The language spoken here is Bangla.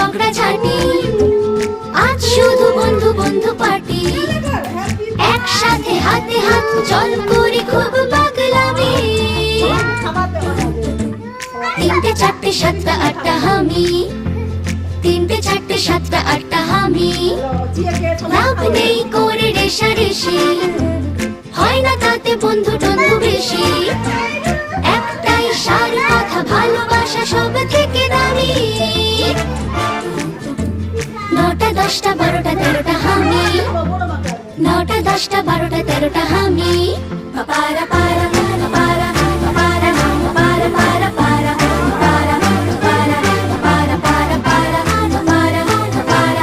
ঝগড়াঝাটি, আজ শুধু বন্ধু বন্ধু পার্টি। একসাথে হাতে হাত চল করি খুব পাগলামি। তিনটে চারটে সাতটা আটটা হামি, তিনটে চারটে সাতটা আটটা হামি। লাভ নেই করে রেশারেশি, হয় না তাতে বন্ধু টন্ধু বেশি। একটাই সার কথা, ভালোবাসা সব থেকে দামি। নটা দশটা বারোটা তেরোটা হামি, নটা দশটা বারোটা তেরোটা হামি। পারা পারা পারা পারা পারা পারা পারা পারা পারা পারা পারা পারা পারা পারা পারা পারা